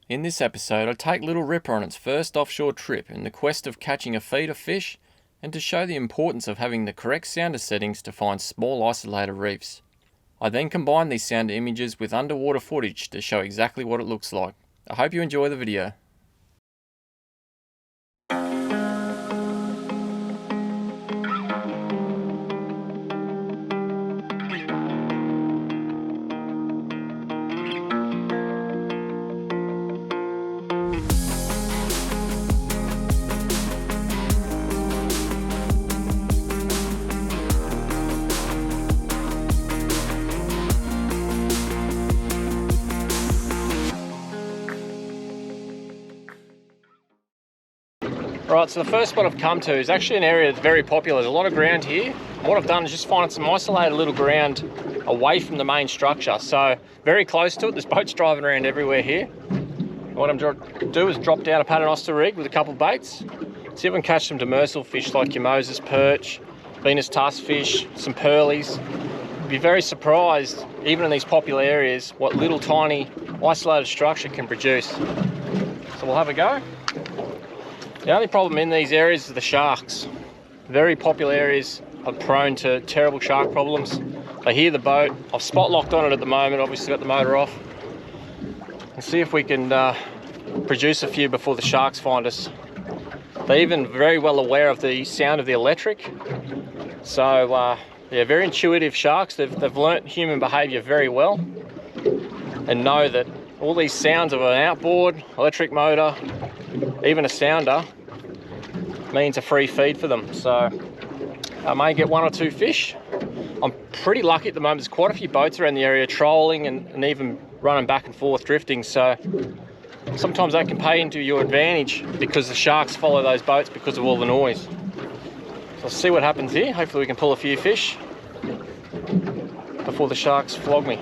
In this episode, I take Little Ripper on its first offshore trip in the quest of catching a feeder fish and to show the importance of having the correct sounder settings to find small isolated reefs. I then combine these sounder images with underwater footage to show exactly what it looks like. I hope you enjoy the video. Right, so the first spot I've come to is actually an area that's very popular. There's a lot of ground here. What I've done is just find some isolated little ground away from the main structure. So very close to it, there's boats driving around everywhere here. What I'm going to do is drop down a paternoster rig with a couple of baits. See if I can catch some demersal fish like your Moses perch, Venus tuskfish, some pearlies. You'd be very surprised, even in these popular areas, what little tiny isolated structure can produce. So we'll have a go. The only problem in these areas is the sharks. Very popular areas are prone to terrible shark problems. They hear the boat. I've spot locked on it at the moment, obviously got the motor off. And see if we can produce a few before the sharks find us. They're even very well aware of the sound of the electric. So yeah, very intuitive sharks. They've learnt human behaviour very well and know that all these sounds of an outboard, electric motor, even a sounder means a free feed for them. So I may get one or two fish. I'm pretty lucky at the moment. There's quite a few boats around the area trolling and even running back and forth drifting. So sometimes that can pay into your advantage because the sharks follow those boats because of all the noise. So I'll see what happens here. Hopefully we can pull a few fish before the sharks flog me.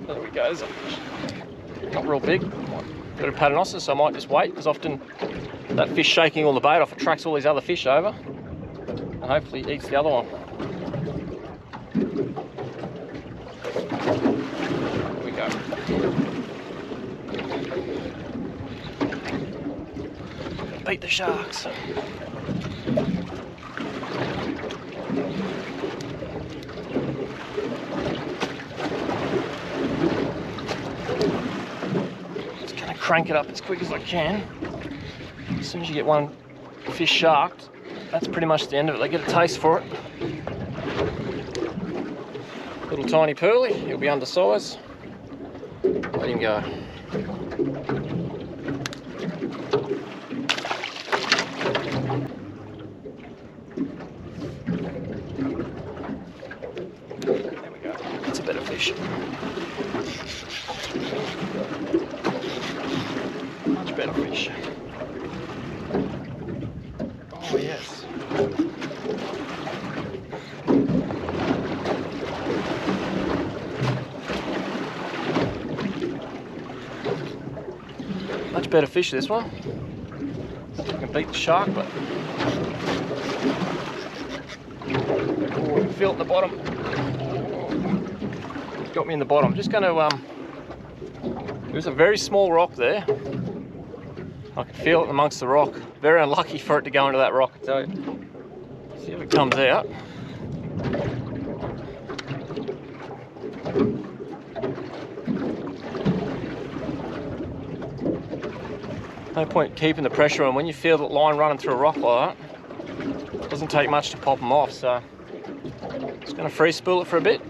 There we go. Not real big. Got a paternoster, so I might just wait, because often that fish shaking all the bait off attracts all these other fish over and hopefully eats the other one. There we go. Beat the sharks. Crank it up as quick as I can. As soon as you get one fish sharked, that's pretty much the end of it. They get a taste for it. Little tiny pearly, he'll be undersized. Let him go. There we go. That's a better fish. Much better fish. Oh yes. Much better fish this one. I can beat the shark, but oh, I can feel it in the bottom. It's got me in the bottom. I'm just going to there's a very small rock there. I can feel it amongst the rock. Very unlucky for it to go into that rock, I tell you. See if it comes out. No point keeping the pressure on when you feel that line running through a rock like that. It doesn't take much to pop them off, so just going to free spool it for a bit.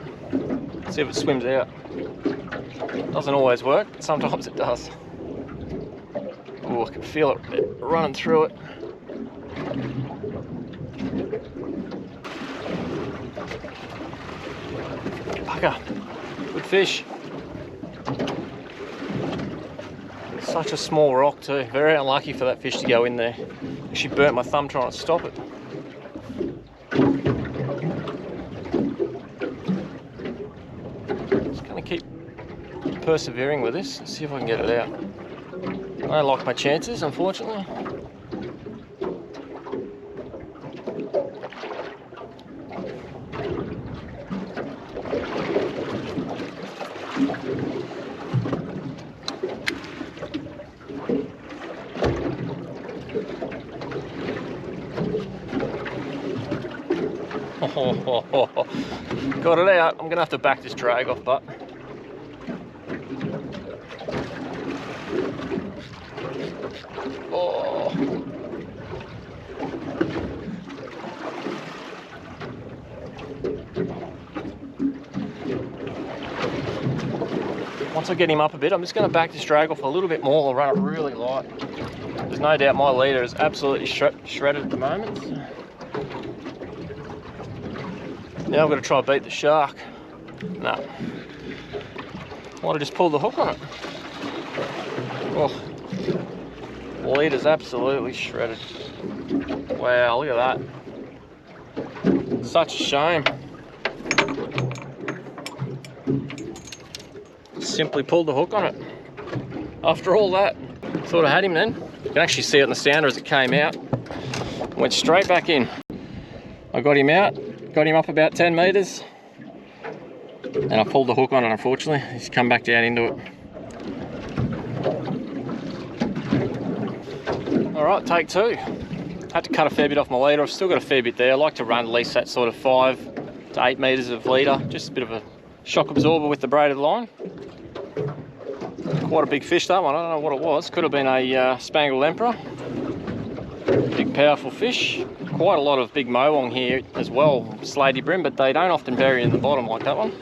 See if it swims out. Doesn't always work, but sometimes it does. Oh, I can feel it running through it. Bugger. Good fish. Such a small rock too. Very unlucky for that fish to go in there. Actually burnt my thumb trying to stop it. Just going to keep persevering with this. Let's see if I can get it out. I don't like my chances, unfortunately. Got it out. I'm gonna have to back this drag off, but oh. Once I get him up a bit, I'm just going to back this drag off a little bit more. I'll run it really light. There's no doubt my leader is absolutely shredded at the moment. Now I've got to try and beat the shark. No. I want to just pull the hook on it. Oh, the leader's absolutely shredded. Wow, look at that. Such a shame. Simply pulled the hook on it. After all that, thought I had him then. You can actually see it in the sounder as it came out. Went straight back in. I got him out, got him up about 10 meters, and I pulled the hook on it, unfortunately. He's come back down into it. All right, take two. Had to cut a fair bit off my leader. I've still got a fair bit there. I like to run at least that sort of 5 to 8 meters of leader. Just a bit of a shock absorber with the braided line. Quite a big fish, that one. I don't know what it was. Could have been a Spangled Emperor. Big, powerful fish. Quite a lot of big morwong here as well, slatey bream, but they don't often bury in the bottom like that one.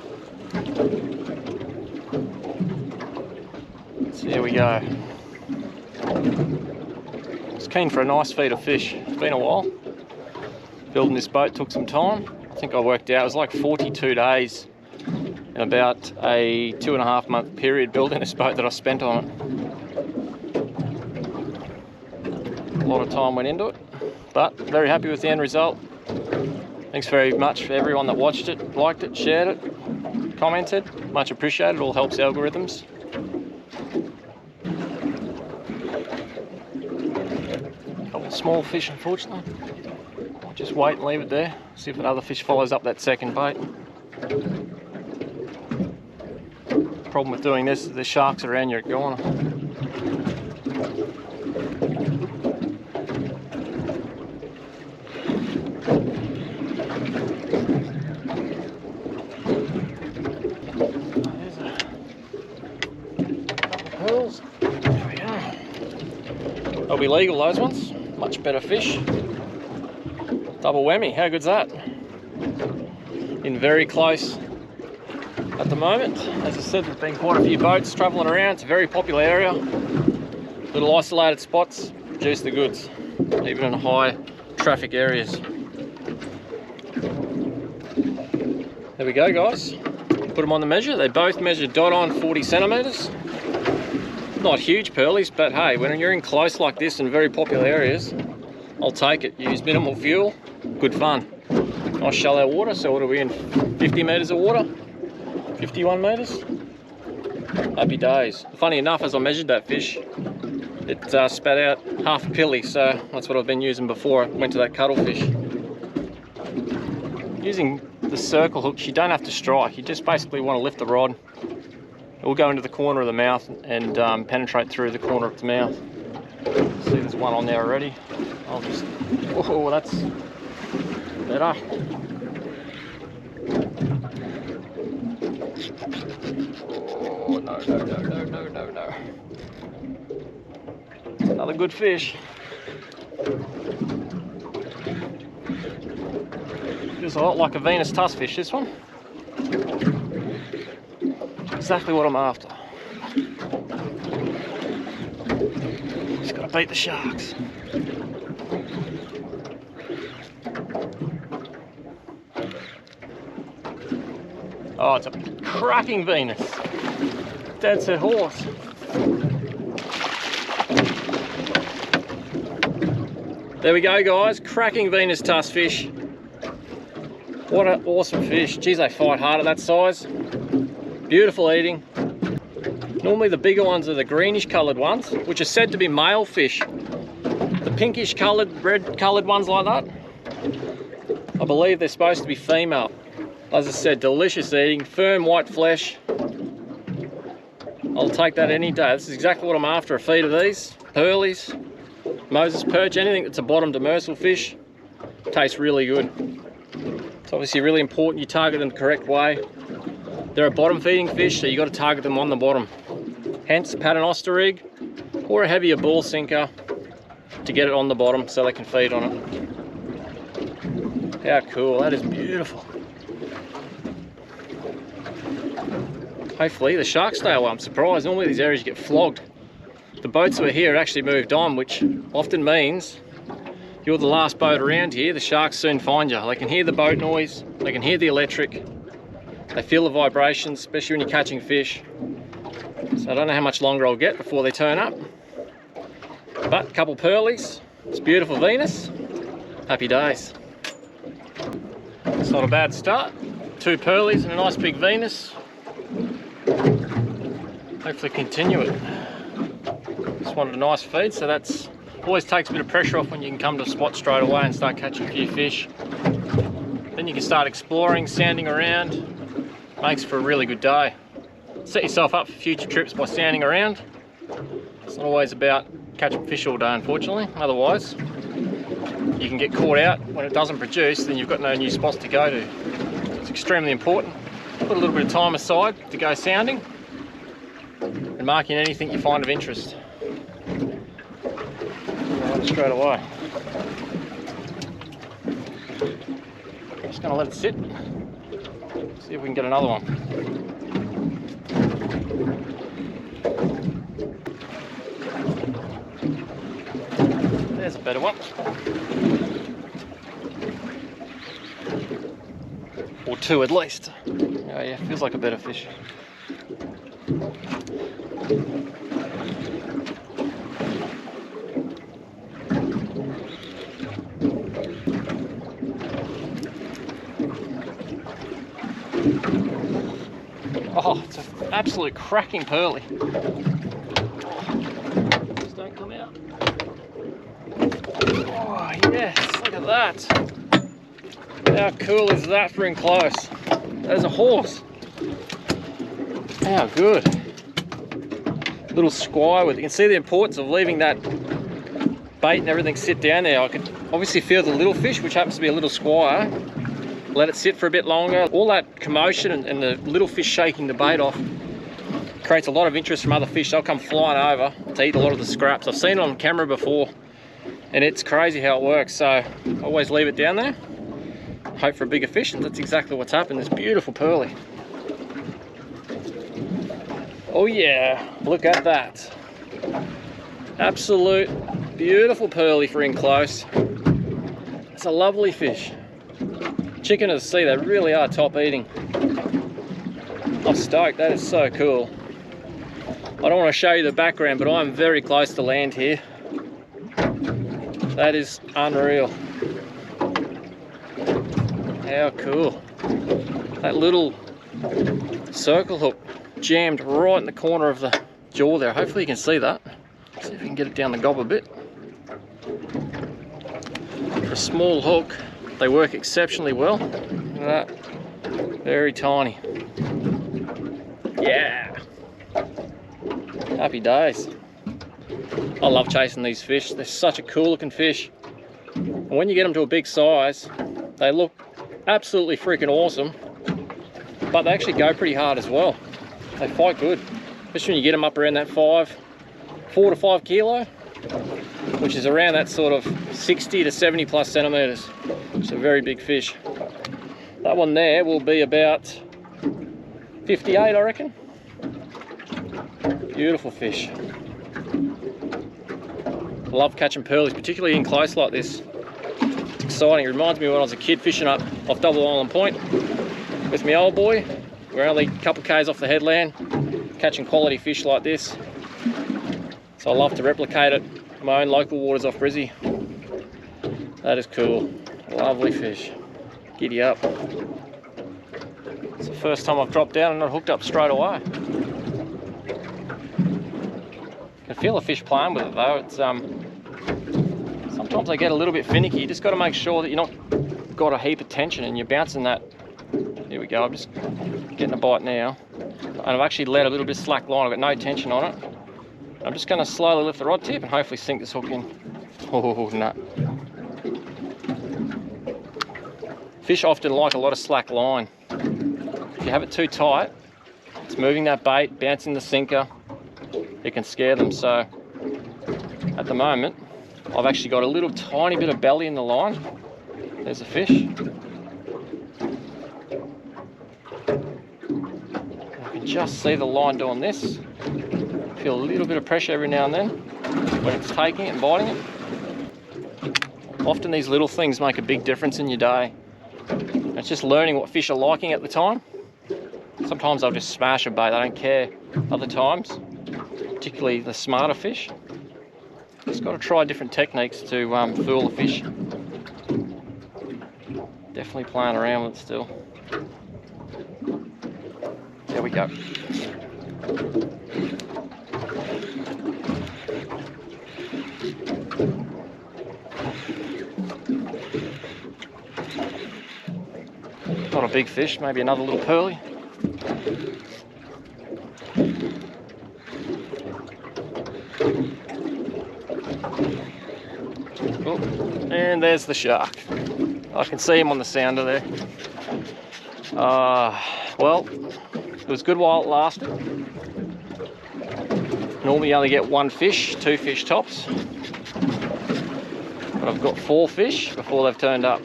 So here we go. I was keen for a nice feed of fish. It's been a while. Building this boat took some time. I think I worked out it was like 42 days in about a 2.5 month period building this boat that I spent on it. A lot of time went into it, but very happy with the end result. Thanks very much for everyone that watched it, liked it, shared it, commented. Much appreciated, all helps algorithms. Couple of small fish, unfortunately. I'll just wait and leave it there, see if another fish follows up that second bait. Problem with doing this is the sharks are around your corner. There's a couple of pearls. There we go. They'll be legal, those ones. Much better fish. Double whammy, how good's that? In very close at the moment. As I said, there's been quite a few boats travelling around. It's a very popular area. Little isolated spots produce the goods, even in high traffic areas. There we go, guys. Put them on the measure. They both measure dot on 40 centimeters. Not huge pearlies, but hey, when you're in close like this in very popular areas, I'll take it. Use minimal fuel, good fun. Nice shallow water, so what are we in? 50 meters of water? 51 meters? Happy days. Funny enough, as I measured that fish, it spat out half a pilly, so that's what I've been using before I went to that cuttlefish. Using the circle hooks, you don't have to strike. You just basically want to lift the rod. It will go into the corner of the mouth and penetrate through the corner of the mouth. See, there's one on there already. I'll just, oh, that's better. Oh, no. Another good fish. Feels a lot like a Venus tuskfish, this one. Exactly what I'm after. Just gotta beat the sharks. Oh, it's a cracking Venus. Dead set horse. There we go, guys. Cracking Venus tuskfish. What an awesome fish. Geez, they fight hard at that size. Beautiful eating. Normally the bigger ones are the greenish coloured ones, which are said to be male fish. The pinkish coloured, red coloured ones like that, I believe they're supposed to be female. As I said, delicious eating, firm white flesh. I'll take that any day. This is exactly what I'm after, a feed of these. Pearlies, Moses perch, anything that's a bottom demersal fish, tastes really good. It's obviously really important you target them the correct way. They're a bottom feeding fish, so you've got to target them on the bottom. Hence paternoster rig or a heavier ball sinker to get it on the bottom so they can feed on it. How cool, that is beautiful. Hopefully the sharks stay away. I'm surprised, normally these areas get flogged. The boats that were here had actually moved on, which often means you're the last boat around here. The sharks soon find you. They can hear the boat noise, they can hear the electric, they feel the vibrations, especially when you're catching fish. So I don't know how much longer I'll get before they turn up. But a couple pearlies, it's beautiful Venus, happy days. It's not a bad start. 2 pearlies and a nice big Venus. Hopefully continue it. Just wanted a nice feed, so that's always takes a bit of pressure off when you can come to a spot straight away and start catching a few fish. Then you can start exploring, sounding around. Makes for a really good day. Set yourself up for future trips by sounding around. It's not always about catching fish all day, unfortunately. Otherwise, you can get caught out when it doesn't produce, then you've got no new spots to go to. So it's extremely important. Put a little bit of time aside to go sounding and marking anything you find of interest. Right straight away. Just going to let it sit. See if we can get another one. There's a better one. Or 2 at least. Oh yeah, feels like a better fish. Oh, it's an absolute cracking pearly. Just don't come out. Oh yes, look at that. How cool is that for in close? There's a horse. How good. Little squire with, you can see the importance of leaving that bait and everything sit down there. I could obviously feel the little fish, which happens to be a little squire. Let it sit for a bit longer. All that commotion and the little fish shaking the bait off creates a lot of interest from other fish. They'll come flying over to eat a lot of the scraps. I've seen it on camera before and it's crazy how it works. So always leave it down there, hope for a bigger fish, and that's exactly what's happened. This beautiful pearly. Oh yeah, look at that. Absolute beautiful pearly for in close. It's a lovely fish. Chicken of the sea, they really are top eating. I'm stoked, that is so cool. I don't want to show you the background, but I'm very close to land here. That is unreal. How cool. That little circle hook jammed right in the corner of the jaw there. Hopefully you can see that. See if we can get it down the gob a bit. For a small hook, they work exceptionally well. Look at that. Very tiny. Yeah. Happy days. I love chasing these fish. They're such a cool looking fish. And when you get them to a big size, they look absolutely freaking awesome. But they actually go pretty hard as well. They fight good. Especially when you get them up around that 4 to 5 kilo, which is around that sort of 60 to 70 plus centimeters. It's a very big fish. That one there will be about 58, I reckon. Beautiful fish. Love catching pearlies, particularly in close like this. It's exciting. It reminds me of when I was a kid fishing up off Double Island Point with my old boy. We're only a couple k's off the headland, catching quality fish like this. So I love to replicate it in my own local waters off Brizzy. That is cool. Lovely fish. Giddy up. It's the first time I've dropped down and not hooked up straight away. I can feel the fish playing with it though. It's sometimes they get a little bit finicky. You just got to make sure that you're not got a heap of tension and you're bouncing that. Here we go. I'm just getting a bite now, and I've actually let a little bit of slack line. I've got no tension on it. I'm just going to slowly lift the rod tip and hopefully sink this hook in. Oh no! Fish often like a lot of slack line. If you have it too tight, it's moving that bait, bouncing the sinker, it can scare them. So at the moment, I've actually got a little tiny bit of belly in the line. There's a fish. You can just see the line doing this. Feel a little bit of pressure every now and then when it's taking it and biting it. Often these little things make a big difference in your day. It's just learning what fish are liking at the time. Sometimes I'll just smash a bait, I don't care. Other times, particularly the smarter fish, just got to try different techniques to fool the fish. Definitely playing around with it still. There we go. Not a big fish, maybe another little pearly. Oh, and there's the shark. I can see him on the sounder there. Well, it was good while it lasted. Normally you only get one fish, 2 fish tops. But I've got 4 fish before they've turned up.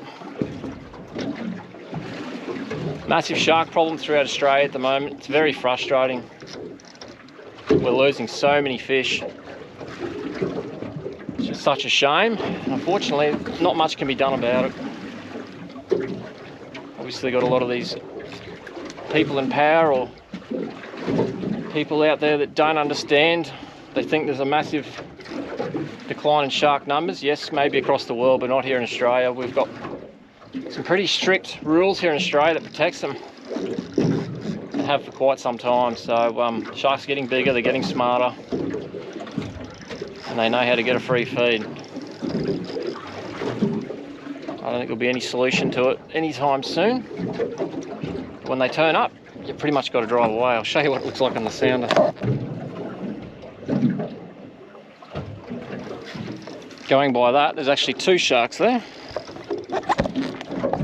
Massive shark problem throughout Australia at the moment. It's very frustrating. We're losing so many fish. It's just such a shame. Unfortunately, not much can be done about it. Obviously got a lot of these people in power or people out there that don't understand. They think there's a massive decline in shark numbers. Yes, maybe across the world, but not here in Australia. We've got some pretty strict rules here in Australia that protects them. They have for quite some time. So sharks are getting bigger, they're getting smarter, and they know how to get a free feed. I don't think there'll be any solution to it anytime soon. When they turn up, you pretty much got to drive away. I'll show you what it looks like on the sounder. Going by that, there's actually 2 sharks there.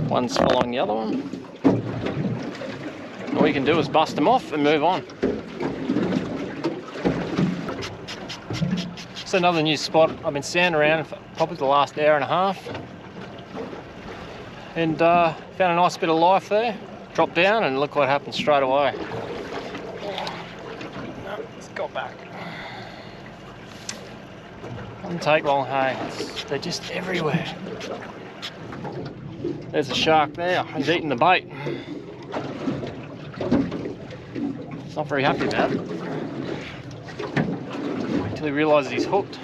One's following the other one. All you can do is bust them off and move on. It's another new spot. I've been sounding around for probably the last hour and a half. And found a nice bit of life there. Dropped down and look what happened straight away. No, it's got back. Doesn't take long, hey. They're just everywhere. There's a shark there. He's eating the bait. He's not very happy about it. Wait till he realises he's hooked.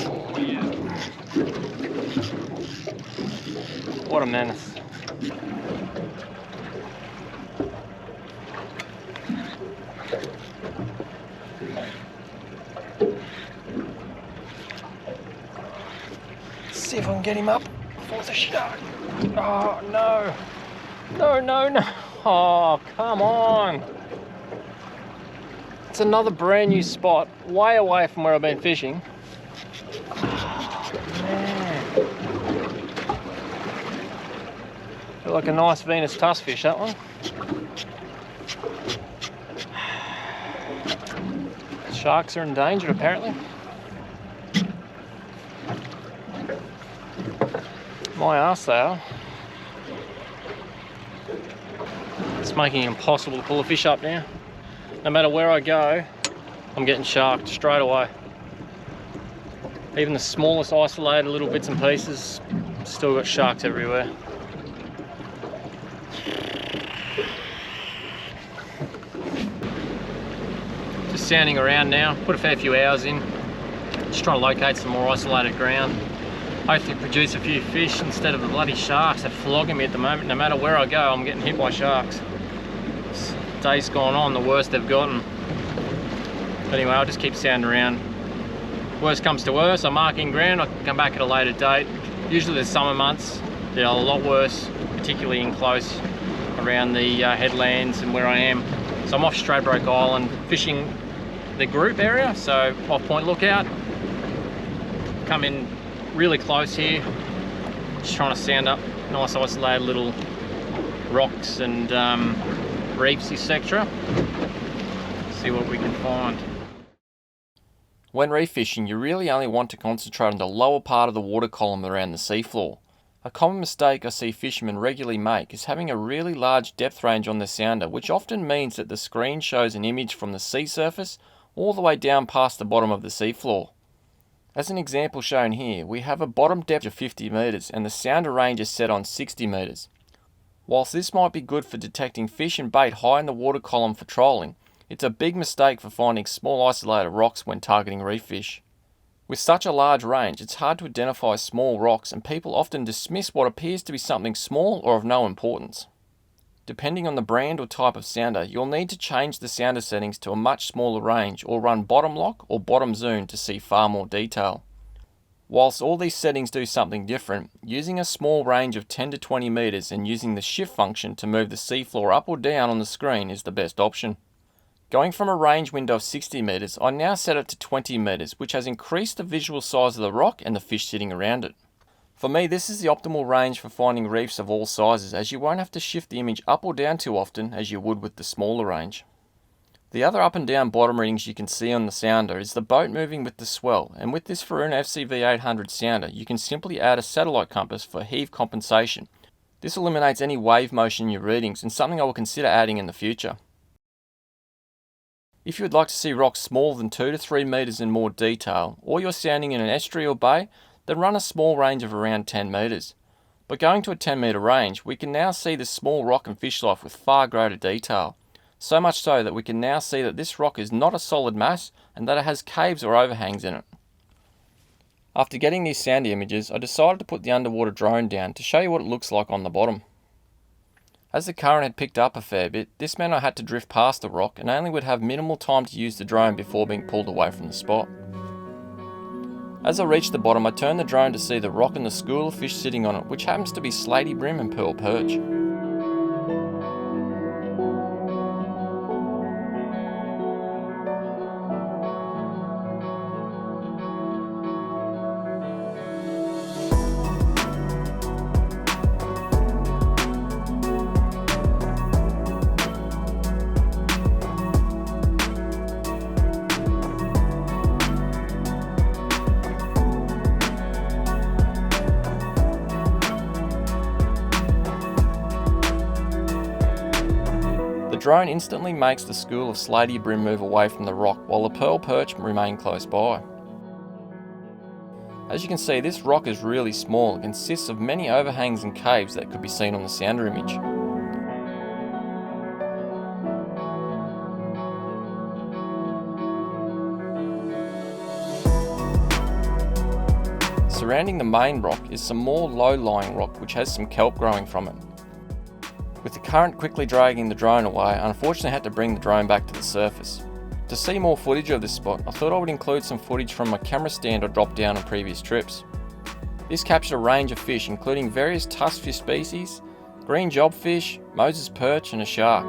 Oh, yeah. What a menace. Let's see if I can get him up before the shark. Oh no. No, no, no. Oh, come on. It's another brand new spot, way away from where I've been fishing. Oh, man. Feel like a nice Venus tuskfish, that one. Sharks are endangered, apparently. My arse, they are. It's making it impossible to pull a fish up now. No matter where I go, I'm getting sharked straight away. Even the smallest isolated little bits and pieces, still got sharks everywhere. Just sounding around now, put a fair few hours in. Just trying to locate some more isolated ground. Hopefully produce a few fish instead of the bloody sharks that are flogging me at the moment. No matter where I go, I'm getting hit by sharks. This day's gone on, the worst they've gotten. But anyway, I'll just keep sounding around. Worst comes to worst, I'm marking ground, I can come back at a later date. Usually the summer months, they're a lot worse, particularly in close around the headlands and where I am. So I'm off Stradbroke Island fishing the group area, so off Point Lookout. Come in really close here, just trying to sound up nice isolated little rocks and reefs, etc. See what we can find. When reef fishing, you really only want to concentrate on the lower part of the water column around the seafloor. A common mistake I see fishermen regularly make is having a really large depth range on the sounder, which often means that the screen shows an image from the sea surface all the way down past the bottom of the seafloor. As an example shown here, we have a bottom depth of 50 metres and the sounder range is set on 60 metres. Whilst this might be good for detecting fish and bait high in the water column for trolling, it's a big mistake for finding small isolated rocks when targeting reef fish. With such a large range, it's hard to identify small rocks and people often dismiss what appears to be something small or of no importance. Depending on the brand or type of sounder, you'll need to change the sounder settings to a much smaller range or run bottom lock or bottom zoom to see far more detail. Whilst all these settings do something different, using a small range of 10 to 20 metres and using the shift function to move the seafloor up or down on the screen is the best option. Going from a range window of 60 metres, I now set it to 20 metres, which has increased the visual size of the rock and the fish sitting around it. For me, this is the optimal range for finding reefs of all sizes, as you won't have to shift the image up or down too often as you would with the smaller range. The other up and down bottom readings you can see on the sounder is the boat moving with the swell, and with this Furuno FCV-800 sounder, you can simply add a satellite compass for heave compensation. This eliminates any wave motion in your readings and something I will consider adding in the future. If you would like to see rocks smaller than 2 to 3 metres in more detail, or you're sounding in an estuary or bay, then run a small range of around 10 metres. But going to a 10 metre range, we can now see the small rock and fish life with far greater detail. So much so that we can now see that this rock is not a solid mass and that it has caves or overhangs in it. After getting these sounder images, I decided to put the underwater drone down to show you what it looks like on the bottom. As the current had picked up a fair bit, this meant I had to drift past the rock and only would have minimal time to use the drone before being pulled away from the spot. As I reached the bottom, I turned the drone to see the rock and the school of fish sitting on it, which happens to be slatey, bream and pearl perch. The drone instantly makes the school of slatey bream move away from the rock while the pearl perch remain close by. As you can see, this rock is really small. It consists of many overhangs and caves that could be seen on the sounder image. Surrounding the main rock is some more low-lying rock which has some kelp growing from it. With the current quickly dragging the drone away, I unfortunately had to bring the drone back to the surface. To see more footage of this spot, I thought I would include some footage from my camera stand I dropped down on previous trips. This captured a range of fish including various tuskfish species, green jobfish, Moses perch and a shark.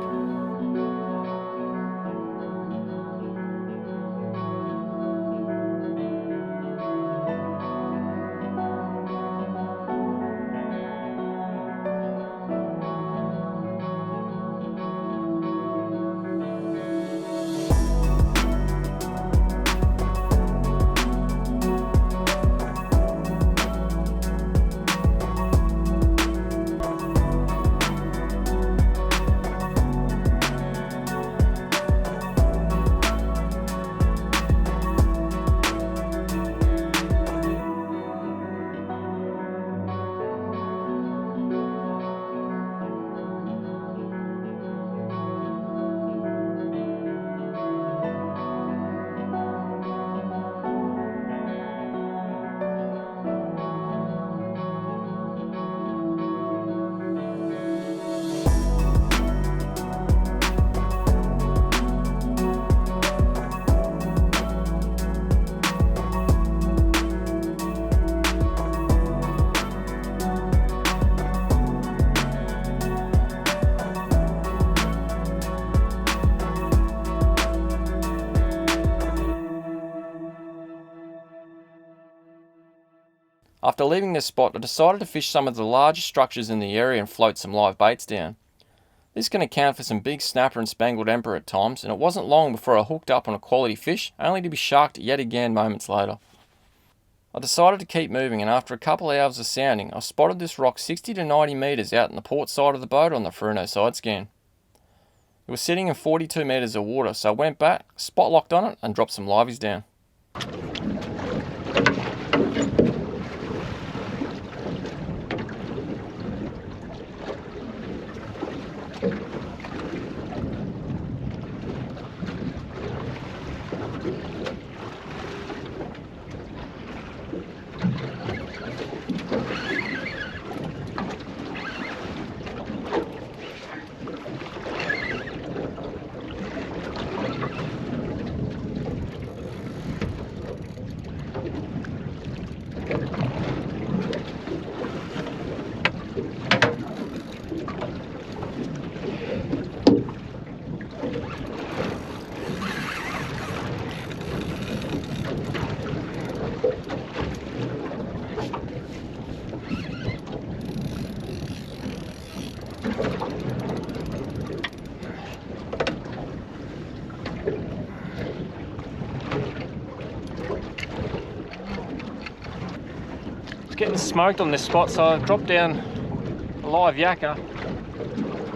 After leaving this spot, I decided to fish some of the larger structures in the area and float some live baits down. This can account for some big snapper and spangled emperor at times, and it wasn't long before I hooked up on a quality fish, only to be sharked yet again moments later. I decided to keep moving, and after a couple of hours of sounding, I spotted this rock 60 to 90 metres out in the port side of the boat on the Furuno side scan. It was sitting in 42 metres of water, so I went back, spot locked on it, and dropped some liveys down. Getting smoked on this spot, so I've dropped down a live yakka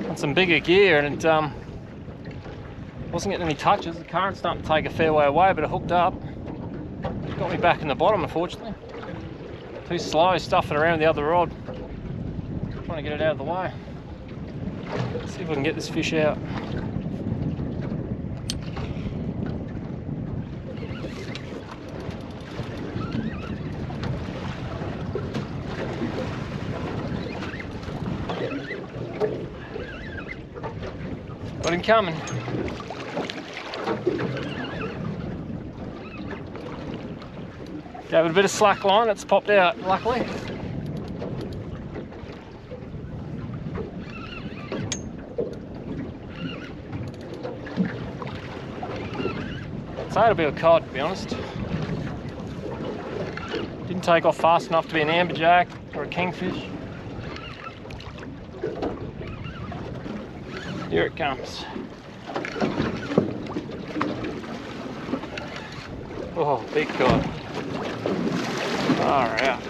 on some bigger gear, and it wasn't getting any touches. The current's starting to take a fair way away, but it hooked up. Got me back in the bottom, unfortunately. Too slow, stuffing around the other rod. Trying to get it out of the way. Let's see if I can get this fish out. Got him coming. Gave it a bit of slack line, it's popped out, luckily. So it'll be a cod, to be honest. Didn't take off fast enough to be an amberjack or a kingfish. Here it comes. Oh, big cod. All right.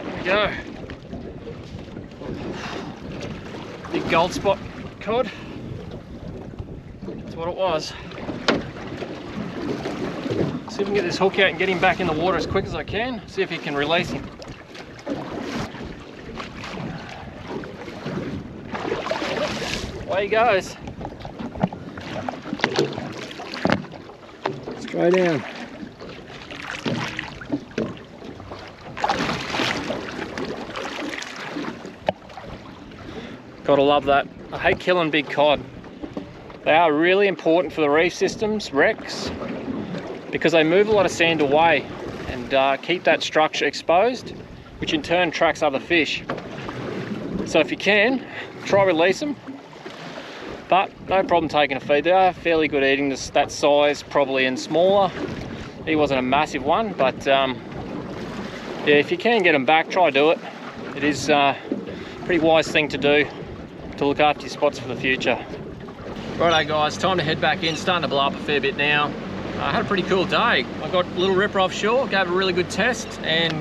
There we go. Big gold spot cod. That's what it was. See if we can get this hook out and get him back in the water as quick as I can. See if he can release him. Away he goes. Straight down. Gotta love that. I hate killing big cod. They are really important for the reef systems, wrecks, because they move a lot of sand away and keep that structure exposed, which in turn attracts other fish. So if you can, try release them, but no problem taking a feed. They are fairly good eating that size, probably, and smaller. He wasn't a massive one, but yeah, if you can get them back, try do it. It is a pretty wise thing to do to look after your spots for the future. Righto guys, time to head back in. Starting to blow up a fair bit now. I had a pretty cool day. I got a little ripper offshore, gave a really good test, and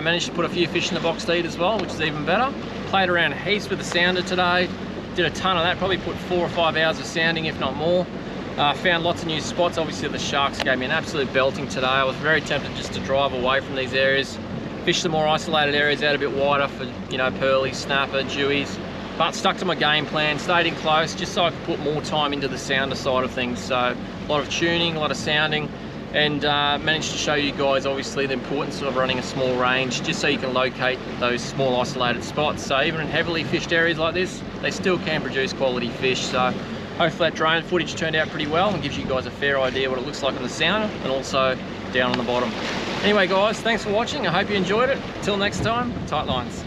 managed to put a few fish in the box to eat as well, which is even better. Played around heaps with the sounder today. Did a ton of that, probably put 4 or 5 hours of sounding, if not more. Found lots of new spots. Obviously the sharks gave me an absolute belting today. I was very tempted just to drive away from these areas, fish the more isolated areas out a bit wider for, you know, pearlies, snapper, dewies. But stuck to my game plan, stayed in close just so I could put more time into the sounder side of things. So a lot of tuning, a lot of sounding, and managed to show you guys obviously the importance of running a small range just so you can locate those small isolated spots. So even in heavily fished areas like this, they still can produce quality fish. So hopefully that drone footage turned out pretty well and gives you guys a fair idea what it looks like on the sounder and also down on the bottom. Anyway guys, thanks for watching. I hope you enjoyed it. Till next time, tight lines.